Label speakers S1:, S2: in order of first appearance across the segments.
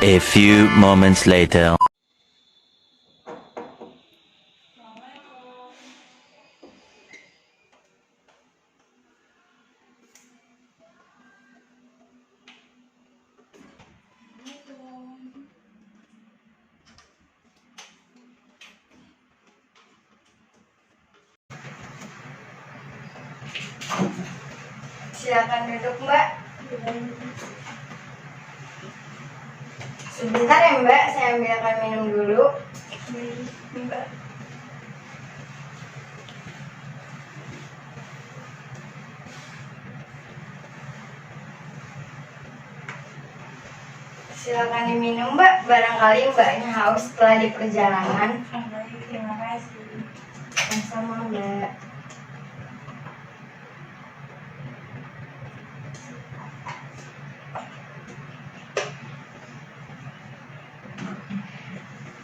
S1: A few moments later.
S2: Silakan duduk, Mbak. Sebentar ya, Mbak, saya ambilkan minum dulu.
S3: Mbak.
S2: Silakan diminum, Mbak. Barangkali Mbaknya haus setelah di perjalanan.
S3: Baik, terima kasih.
S2: Sama-sama, Mbak.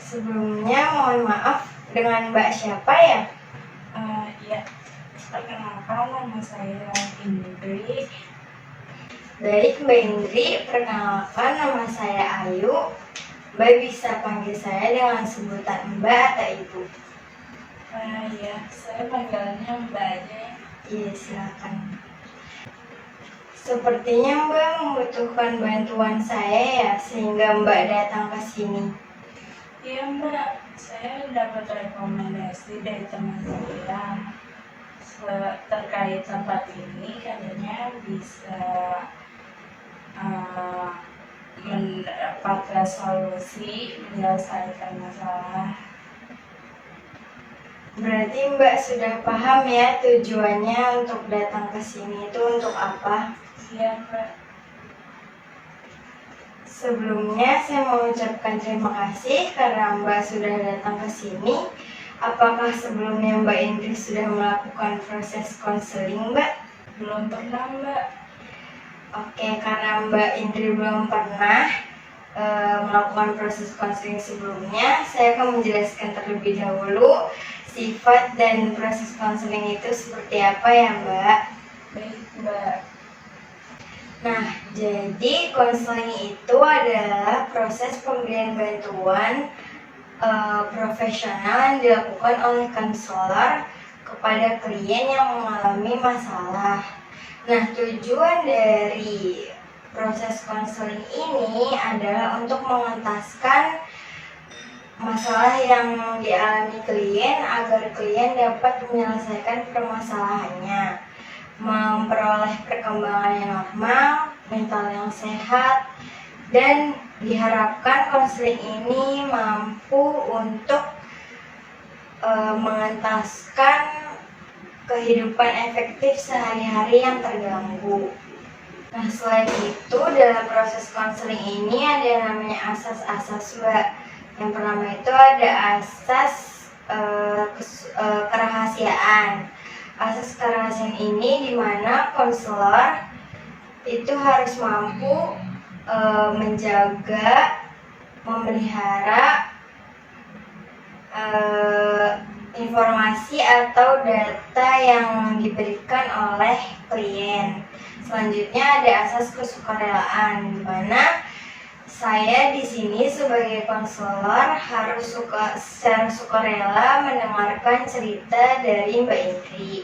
S2: Sebelumnya mohon maaf, dengan Mbak siapa ya?
S3: Ya, perkenalkan nama saya Indri.
S2: Baik, Mbak Indri, perkenalkan nama saya Ayu. Mbak bisa panggil saya dengan sebutan Mbak atau Ibu?
S3: Ya, saya panggilannya Mbak aja.
S2: Iya, silakan. Sepertinya Mbak membutuhkan bantuan saya ya, sehingga Mbak datang ke sini.
S3: Iya Mbak, saya dapat rekomendasi dari teman saya terkait tempat ini, katanya bisa mendapatkan solusi menyelesaikan masalah.
S2: Berarti Mbak sudah paham ya tujuannya untuk datang ke sini itu untuk apa?
S3: Iya Mbak.
S2: Sebelumnya saya mau ucapkan terima kasih karena Mbak sudah datang ke sini. Apakah sebelumnya Mbak Indri sudah melakukan proses konseling, Mbak?
S3: Belum pernah Mbak.
S2: Oke, karena Mbak Indri belum pernah melakukan proses konseling sebelumnya, saya akan menjelaskan terlebih dahulu sifat dan proses konseling itu seperti apa ya, Mbak?
S3: Baik Mbak.
S2: Nah, jadi konseling itu adalah proses pemberian bantuan profesional yang dilakukan oleh konselor kepada klien yang mengalami masalah. Nah, tujuan dari proses konseling ini adalah untuk mengentaskan masalah yang dialami klien agar klien dapat menyelesaikan permasalahannya, memperoleh perkembangan yang normal, mental yang sehat, dan diharapkan konseling ini mampu untuk mengentaskan kehidupan efektif sehari-hari yang terganggu. Nah, selain itu dalam proses konseling ini ada yang namanya asas-asas, Mbak. Yang pertama itu ada asas kerahasiaan. Asas kerahasiaan ini di mana konselor itu harus mampu menjaga, memelihara informasi atau data yang diberikan oleh klien. Selanjutnya ada asas kesukarelaan, di mana saya di sini sebagai konselor harus secara sukarela mendengarkan cerita dari Mbak Indri.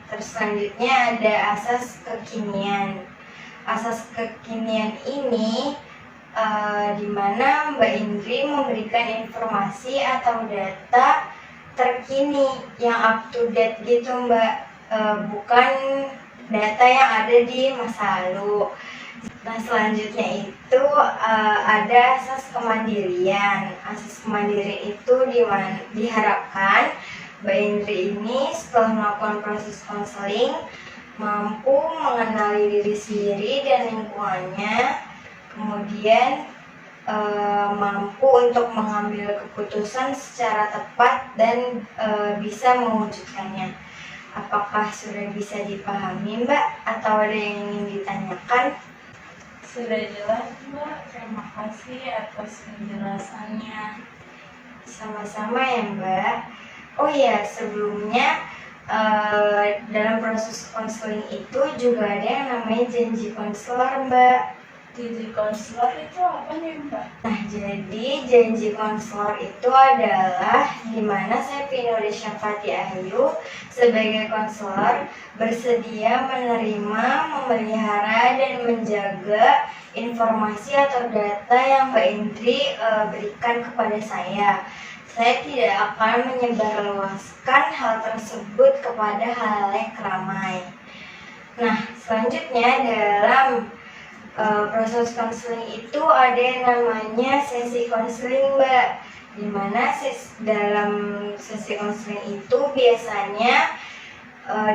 S2: Terus selanjutnya ada asas kekinian. Asas kekinian ini di mana Mbak Indri memberikan informasi atau data terkini yang up to date gitu, Mbak, bukan data yang ada di masa lalu. Nah, selanjutnya itu ada asas kemandirian. Asas kemandirian itu diharapkan Mbak Indri ini setelah melakukan proses konseling mampu mengenali diri sendiri dan lingkungannya, kemudian mampu untuk mengambil keputusan secara tepat dan bisa mewujudkannya. Apakah sudah bisa dipahami, Mbak, atau ada yang ingin ditanyakan?
S3: Sudah jelas Mbak, terima kasih atas penjelasannya.
S2: Sama-sama ya, Mbak. Oh ya, sebelumnya dalam proses konseling itu juga ada yang namanya janji konselor, Mbak.
S3: Janji konselor itu apa nih Mbak?
S2: Nah, jadi janji konselor itu adalah di mana saya Pinuri Syafati Ayu sebagai konselor bersedia menerima, memelihara, dan menjaga informasi atau data yang Mbak Indri berikan kepada saya. Saya tidak akan menyebarluaskan hal tersebut kepada halayak ramai. Nah, selanjutnya dalam proses konseling itu ada yang namanya sesi konseling, Mbak. Dimana dalam sesi konseling itu biasanya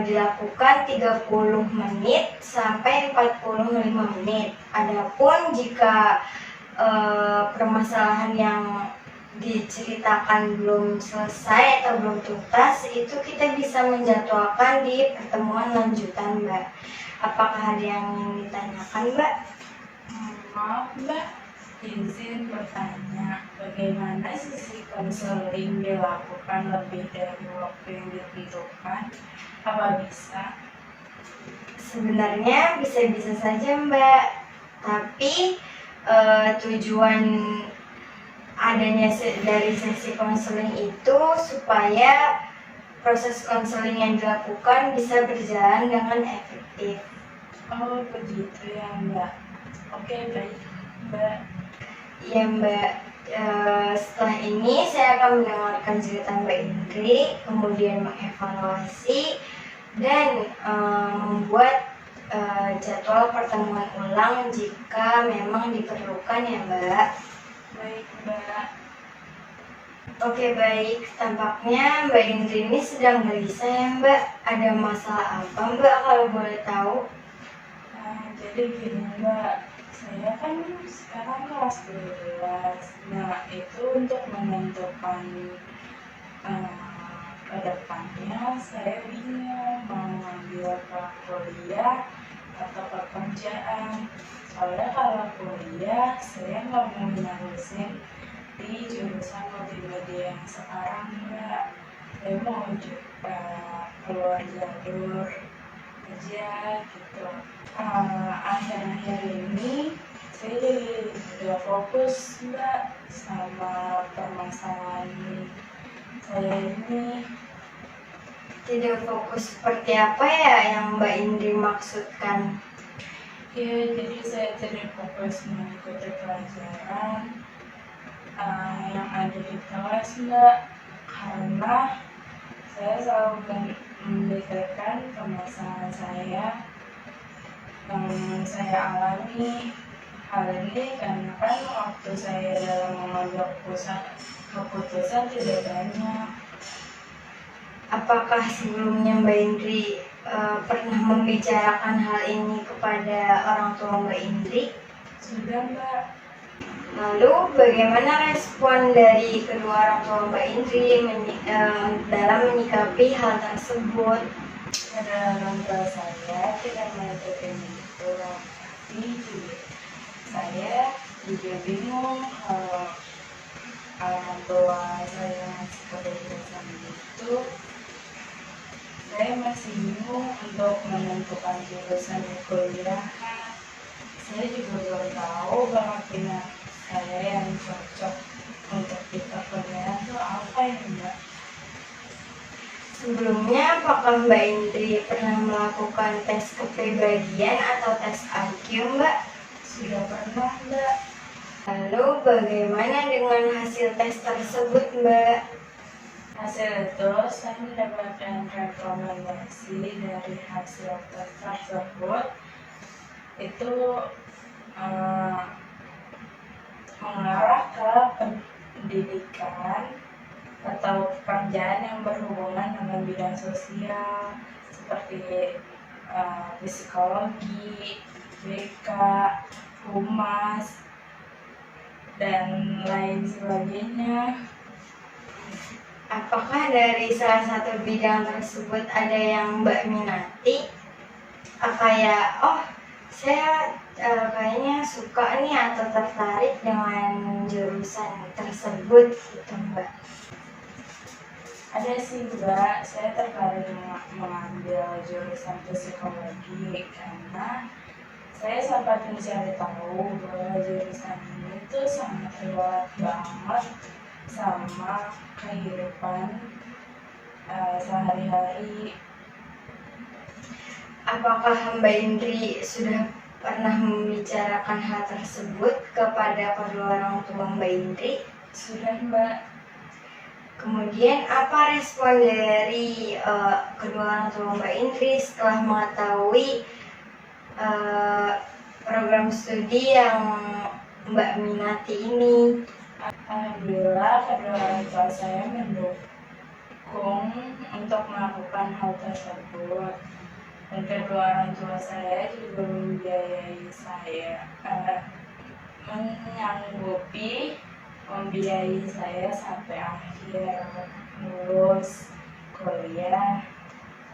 S2: dilakukan 30 menit sampai 45 menit. Adapun jika permasalahan yang diceritakan belum selesai atau belum tuntas, itu kita bisa menjadwalkan di pertemuan lanjutan, Mbak. Apakah ada yang ingin ditanyakan, Mbak?
S3: Maaf Mbak, izin bertanya, bagaimana sesi konseling dilakukan lebih dari waktu yang ditentukan? Apa bisa?
S2: Sebenarnya bisa-bisa saja, Mbak. Tapi tujuan adanya dari sesi konseling itu supaya proses konseling yang dilakukan bisa berjalan dengan efektif.
S3: Oh begitu ya Mbak. Oke baik Mbak.
S2: Ya Mbak, setelah ini saya akan mendengarkan cerita Mbak Indri, kemudian mengevaluasi dan membuat jadwal pertemuan ulang jika memang diperlukan ya Mbak.
S3: Baik Mbak.
S2: Oke baik, tampaknya Mbak Indri ini sedang gelisah ya Mbak. Ada masalah apa Mbak kalau boleh tahu?
S3: Nah, jadi gini Mbak, saya kan sekarang kelas 12. Nah, itu untuk menentukan ke depannya saya bingung mau ngambil ke kuliah atau pekerjaan. Soalnya kalau kuliah, saya nggak mau nerusin di jurusan multimedia yang sekarang Mbak. Saya mau juga keluar jalur aja gitu. Akhir-akhir ini saya jadi udah fokus Mbak sama permasalahan saya ini.
S2: Tidak fokus seperti apa ya yang Mbak Indri maksudkan?
S3: Ya, jadi saya tidak fokus mengikuti pelajaran yang ada di kelas Mbak, karena saya selalu memikirkan permasalahan saya yang saya alami. Hal ini karena kan waktu saya dalam mengambil keputusan tidak banyak.
S2: Apakah sebelumnya Mbak Indri pernah membicarakan hal ini kepada orang tua Mbak Indri?
S3: Sudah Mbak.
S2: Lalu bagaimana respon dari kedua orang tua Mbak Indri dalam menyikapi hal tersebut?
S3: Pada orang tua saya tidak menutup itu, tapi saya juga bingung kalau orang tua saya masih keputusan itu. Saya masih bingung untuk menentukan jurusan kuliah. Saya juga belum tahu banget minat saya yang cocok untuk kita kuliah itu apa ya Mbak.
S2: Sebelumnya, apakah Mbak Indri pernah melakukan tes kepribadian atau tes IQ, Mbak?
S3: Sudah pernah Mbak.
S2: Lalu bagaimana dengan hasil tes tersebut, Mbak?
S3: Hasil itu saya mendapatkan rekomendasi dari hasil tes tersebut itu mengarah ke pendidikan atau pekerjaan yang berhubungan dengan bidang sosial seperti psikologi, BK, humas, dan lain sebagainya.
S2: Apakah dari salah satu bidang tersebut ada yang Mbak minati? Kayak, oh saya kayaknya suka nih atau tertarik dengan jurusan tersebut gitu Mbak.
S3: Ada sih Mbak, saya tertarik mengambil jurusan psikologi karena Saya sempat mencari tahu bahwa jurusan ini tuh sangat relate banget sama kehidupan sehari-hari.
S2: Apakah Mbak Indri sudah pernah membicarakan hal tersebut kepada kedua orang tua Mbak Indri?
S3: Sudah, Mbak.
S2: Kemudian apa respon dari kedua orang tua Mbak Indri setelah mengetahui program studi yang Mbak minati ini?
S3: Alhamdulillah, kedua orang tua saya mendukung untuk melakukan hal tersebut. Dan kedua orang tua saya juga membiayai saya, membiayai saya sampai akhir lulus kuliah.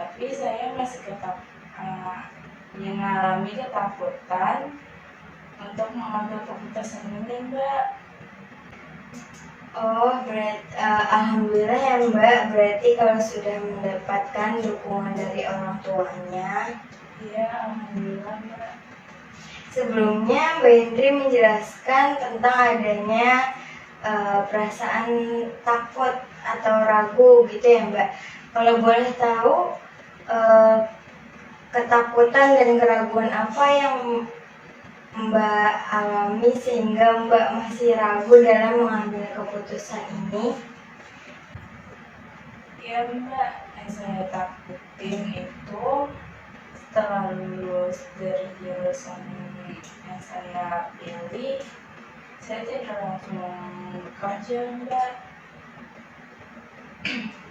S3: Tapi saya masih mengalami ketakutan untuk mengambil keputusan ini, Mbak.
S2: Oh, alhamdulillah ya Mbak, berarti kalau sudah mendapatkan dukungan dari orang tuanya.
S3: Iya, alhamdulillah, Mbak.
S2: Sebelumnya Mbak Indri menjelaskan tentang adanya perasaan takut atau ragu gitu ya Mbak. Kalau boleh tahu ketakutan dan keraguan apa yang Mbak alami sehingga Mbak masih ragu dalam mengambil keputusan ini?
S3: Ya, Mbak, yang saya takutin itu setelah lulus dari jurusan yang saya pilih, saya tidak langsung kerja, Mbak.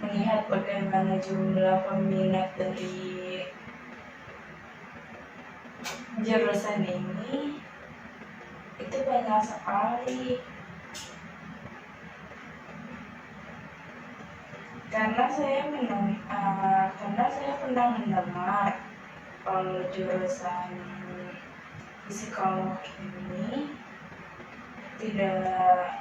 S3: Melihat bagaimana jumlah peminat dari jurusan ini, itu banyak sekali. Karena saya pernah mendengar kalau jurusan psikolog ini tidak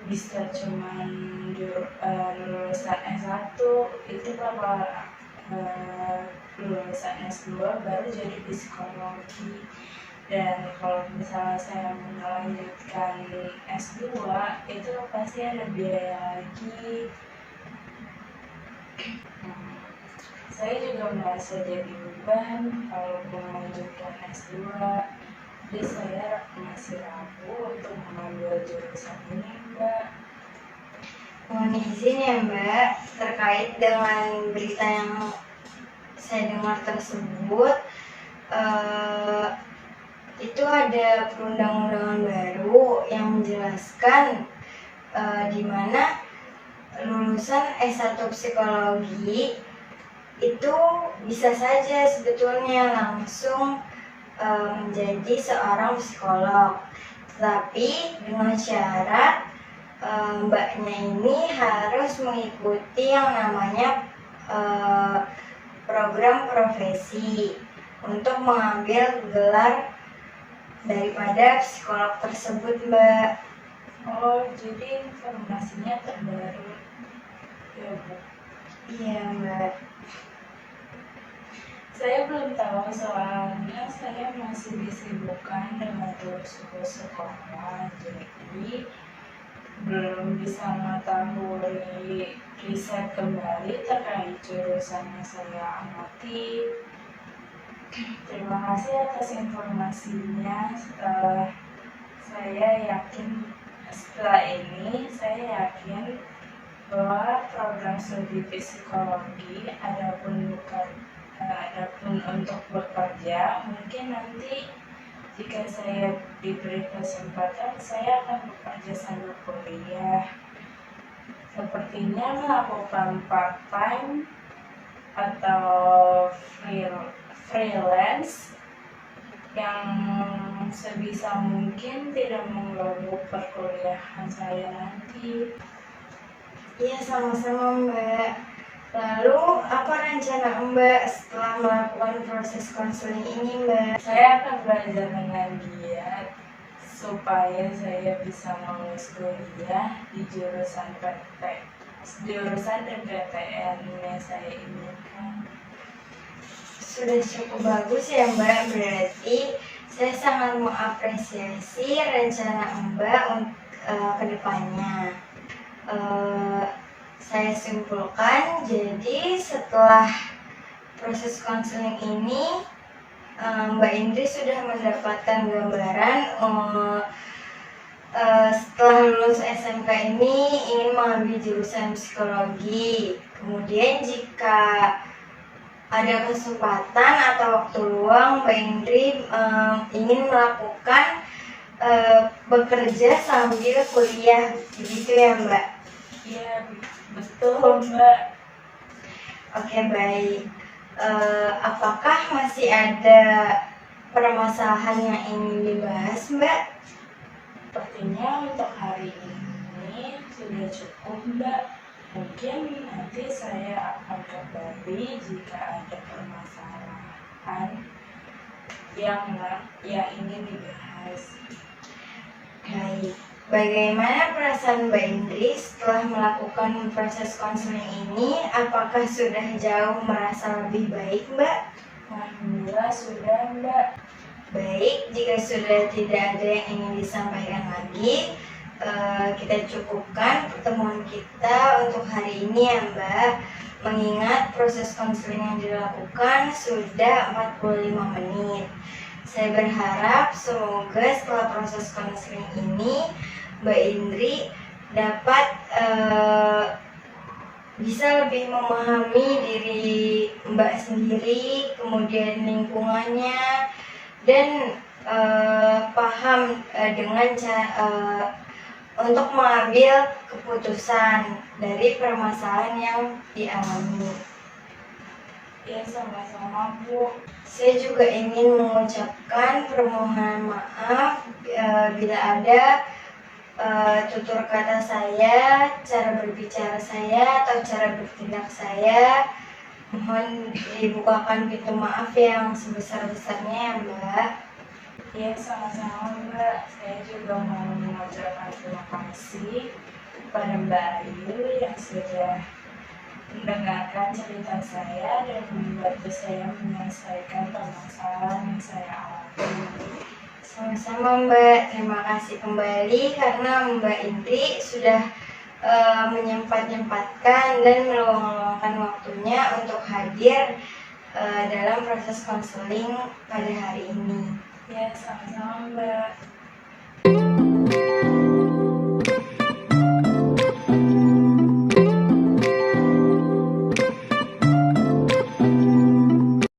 S3: bisa cuman lulusan S1, itu bakal lulusan S2 baru jadi psikologi. Dan kalau misalnya saya melanjutkan S2, itu pasti ada biaya lagi. Saya juga merasa jadi beban kalau melanjutkan S2. Jadi saya masih ragu untuk mengambil jurusan ini, Mbak.
S2: Mohon izin ya Mbak, terkait dengan berita yang saya dengar tersebut, itu ada perundang-undangan baru yang menjelaskan di mana lulusan S1 psikologi itu bisa saja sebetulnya langsung menjadi seorang psikolog, tapi dengan syarat mbaknya ini harus mengikuti yang namanya program profesi untuk mengambil gelar daripada psikolog tersebut, Mbak.
S3: Oh, jadi informasinya terbaru ya, Bu?
S2: Iya, Mbak.
S3: Saya belum tahu soalnya saya masih disibukkan dengan tugas sekolah, jadi belum bisa mengetahui riset kembali terkait jurusan yang saya amati. Terima kasih atas informasinya. Setelah ini saya yakin bahwa program studi psikologi adapun untuk bekerja, mungkin nanti jika saya diberi kesempatan, saya akan bekerja sambil kuliah. Sepertinya melakukan part-time atau freelance yang sebisa mungkin tidak mengganggu perkuliahan saya nanti.
S2: Iya, sama-sama, Mbak. Lalu, apa rencana Mbak setelah melakukan proses konseling ini, Mbak?
S3: Saya akan belajar dengan giat supaya saya bisa lulus kuliah di jurusan dan PTN yang saya inginkan.
S2: Sudah cukup bagus ya Mbak, berarti Saya sangat mengapresiasi rencana Mbak ke depannya. Saya simpulkan, jadi setelah proses konseling ini, Mbak Indri sudah mendapatkan gambaran setelah lulus SMK ini ingin mengambil jurusan psikologi. Kemudian jika ada kesempatan atau waktu luang, Mbak Indri ingin melakukan bekerja sambil kuliah, begitu ya Mbak?
S3: Iya, betul Mbak.
S2: Oke, baik. Apakah masih ada permasalahan yang ingin dibahas, Mbak?
S3: Sepertinya untuk hari ini sudah cukup Mbak. Mungkin nanti saya akan kembali jika ada permasalahan yang ingin dibahas.
S2: Baik. Bagaimana perasaan Mbak Indri setelah melakukan proses konseling ini? Apakah sudah jauh merasa lebih baik, Mbak?
S3: Alhamdulillah sudah Mbak.
S2: Baik, jika sudah tidak ada yang ingin disampaikan lagi, kita cukupkan pertemuan kita untuk hari ini ya Mbak. Mengingat proses konseling yang dilakukan sudah 45 menit. Saya berharap semoga setelah proses konseling ini Mbak Indri dapat bisa lebih memahami diri Mbak sendiri, kemudian lingkungannya, dan paham dengan untuk mengambil keputusan dari permasalahan yang dialami.
S3: Ya, sama-sama Bu.
S2: Saya juga ingin mengucapkan permohonan maaf bila ada tutur kata saya, cara berbicara saya, atau cara bertindak saya. Mohon dibukakan pintu maaf yang sebesar-besarnya ya Mbak.
S3: Ya, sama-sama Mbak. Saya juga mau mengucapkan terima kasih kepada Mbak Ayu yang sudah mendengarkan cerita saya dan membantu saya menyelesaikan permasalahan yang saya alami.
S2: Sama-sama Mbak, terima kasih kembali karena Mbak Indri sudah menyempatkan dan meluangkan waktunya untuk hadir dalam proses konseling pada hari ini.
S3: Ya, sama-sama Mbak.